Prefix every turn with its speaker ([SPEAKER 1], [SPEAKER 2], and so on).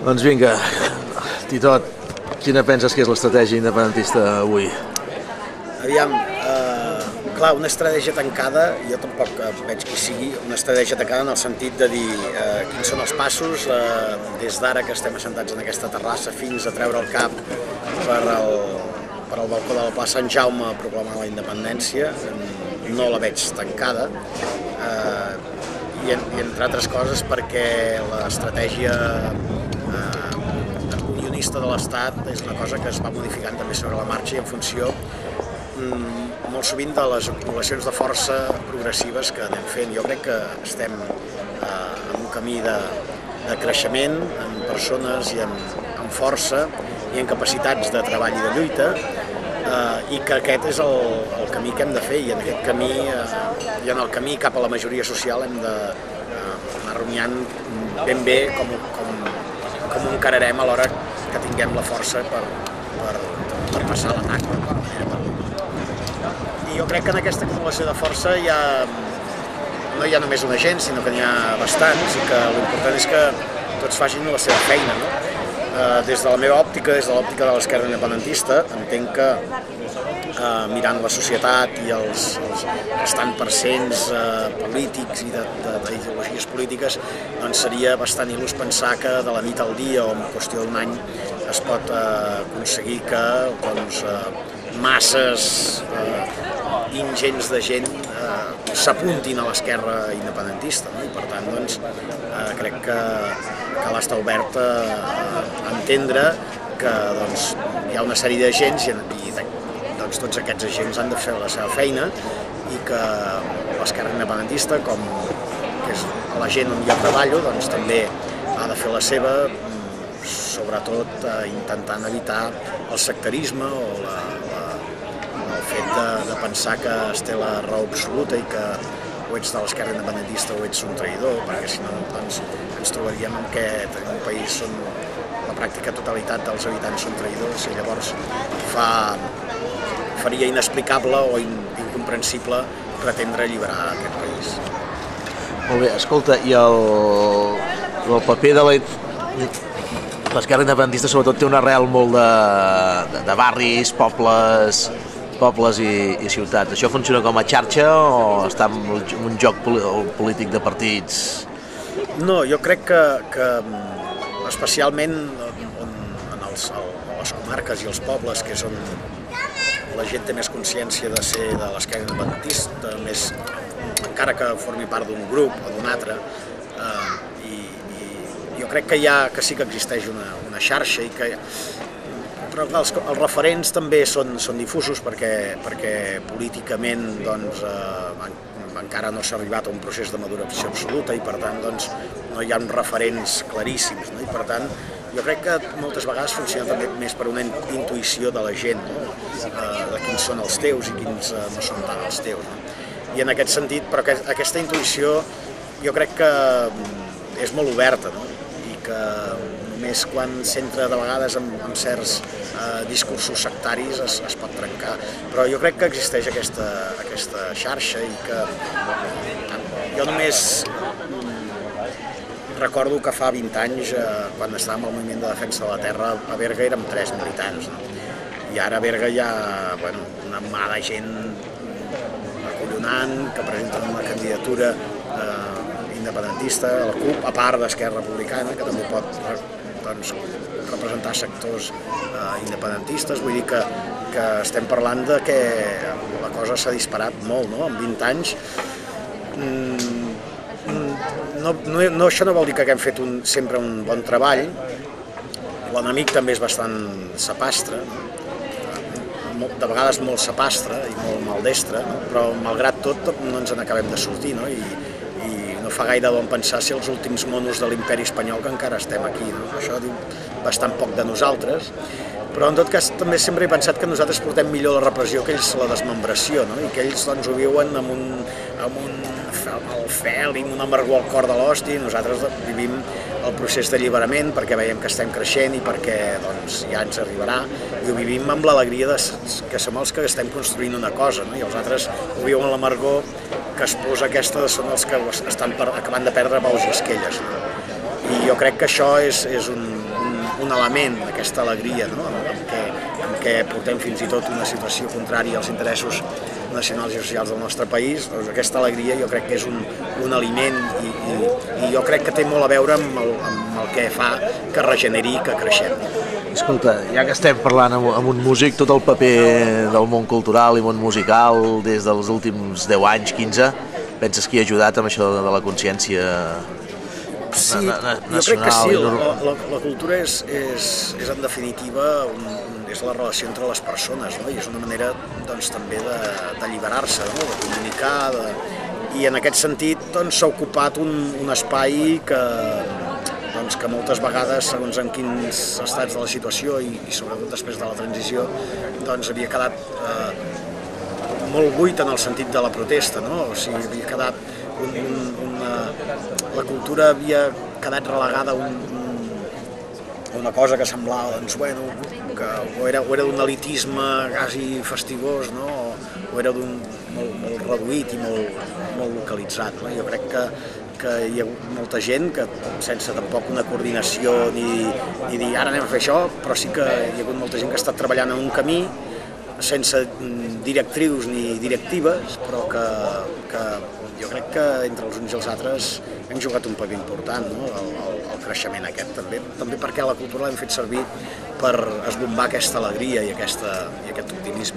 [SPEAKER 1] Doncs vinga, Titot, quina penses que és l'estratègia independentista avui?
[SPEAKER 2] Aviam, clar, una estratègia tancada, jo tampoc veig que sigui una estratègia tancada en el sentit de dir quins són els passos des d'ara que estem assentats en aquesta terrassa fins a treure el cap per al balcó de la plaça Sant Jaume a proclamar la independència. No la veig tancada i entre altres coses perquè l'estratègia unionista de l'Estat és una cosa que es va modificant també sobre la marxa i en funció molt sovint de les acumulacions de força progressives que anem fent. Jo crec que estem en un camí de creixement en persones i en força i en capacitats de treball i de lluita i que aquest és el camí que hem de fer i en aquest camí i en el camí cap a la majoria social hem d'anar rumiant ben bé com ho encararem a l'hora que tinguem la força per passar l'atac. I jo crec que en aquesta acumulació de força no hi ha només un agent, sinó que n'hi ha bastants i que l'important és que tots facin la seva feina. Des de la meva òptica, des de l'òptica de l'esquerra independentista, entenc que mirant la societat i els restants percents polítics i d'ideologies polítiques, doncs seria bastant il·lús pensar que de la nit al dia o en qüestió d'un any es pot aconseguir que masses ingents de gent s'apuntin a l'esquerra independentista i per tant crec que cal estar obert a entendre que hi ha una sèrie d'agents i tots aquests agents han de fer la seva feina i que l'esquerra independentista, com que és la gent on jo treballo, també ha de fer la seva, sobretot intentant evitar el sectarisme o el fet de pensar que es té la raó absoluta i que o ets de l'esquerra independentista o ets un traïdor, perquè si no ens trobaríem en que tenim un país on la pràctica totalitat dels habitants són traïdors i llavors faria inexplicable o incomprensible pretendre alliberar aquest país.
[SPEAKER 1] Molt bé, escolta, i el paper de l'esquerra independentista sobretot té una arrel molt de barris, pobles i ciutats. Això funciona com a xarxa o està en un joc polític de partits?
[SPEAKER 2] No, jo crec que especialment en les comarques i els pobles, que és on la gent té més consciència de ser de l'esquerra independentista, encara que formi part d'un grup o d'un altre, i jo crec que sí que existeix una xarxa però els referents també són difusos perquè políticament encara no s'ha arribat a un procés de maduració absoluta i per tant no hi ha uns referents claríssims i per tant jo crec que moltes vegades funciona també més per una intuïció de la gent, de quins són els teus i quins no són tant els teus. I en aquest sentit, però aquesta intuïció jo crec que és molt oberta i que només quan s'entra de vegades amb certs discursos sectaris es pot trencar. Però jo crec que existeix aquesta xarxa i que jo només recordo que fa 20 anys, quan estàvem al moviment de defensa de la terra, a Berga érem 3 militants. I ara a Berga hi ha una mà de gent acollonant que presenten una candidatura independentista a la CUP, a part d'Esquerra Republicana, que també pot representar sectors independentistes. Vull dir que estem parlant de que la cosa s'ha disparat molt, en 20 anys. Això no vol dir que haguem fet sempre un bon treball. L'enemic també és bastant sapastre, de vegades molt sapastre i molt maldestre, però malgrat tot no ens n'acabem de sortir, i no fa gaire bon pensar si els últims monos de l'imperi espanyol que encara estem aquí. Això diu bastant poc de nosaltres, però en tot cas també sempre he pensat que nosaltres portem millor la repressió que ells la desmembració, i que ells ho viuen amb un fel i una amargor al cor de l'hòstia, i nosaltres vivim el procés d'alliberament perquè veiem que estem creixent i perquè ja ens arribarà, i ho vivim amb l'alegria que som els que estem construint una cosa, i els altres ho viuen amb l'amargor que es posa aquesta, són els que estan acabant de perdre baus i esquelles. I jo crec que això és un element d'aquesta alegria, no? en què portem fins i tot una situació contrària als interessos nacionals i socials del nostre país. Doncs aquesta alegria jo crec que és un aliment i jo crec que té molt a veure amb el que fa que regeneri, que creixem.
[SPEAKER 1] Escolta, ja que estem parlant amb un músic, tot el paper del món cultural i món musical des dels últims 10 anys, 15, penses que hi ha ajudat amb això de la consciència nacional?
[SPEAKER 2] Jo crec que sí, la cultura és en definitiva és la relació entre les persones, no? I és una manera doncs, també d'alliberar-se, no? De comunicar, i en aquest sentit s'ha ocupat un espai que moltes vegades, segons en quins estats de la situació i sobretot després de la transició, havia quedat molt buit en el sentit de la protesta, no? O sigui, havia quedat la cultura havia quedat relegada a una cosa que semblava, que o era d'un elitisme quasi fastigós, no? O era molt reduït i molt localitzat, no? Jo crec que hi ha hagut molta gent que, sense tampoc una coordinació ni dir ara anem a fer això, però sí que hi ha hagut molta gent que ha estat treballant en un camí sense directrius ni directives, però que jo crec que entre els uns i els altres hem jugat un paper important, no? El creixement aquest també perquè la cultura l'hem fet servir per esbombar aquesta alegria i aquest optimisme.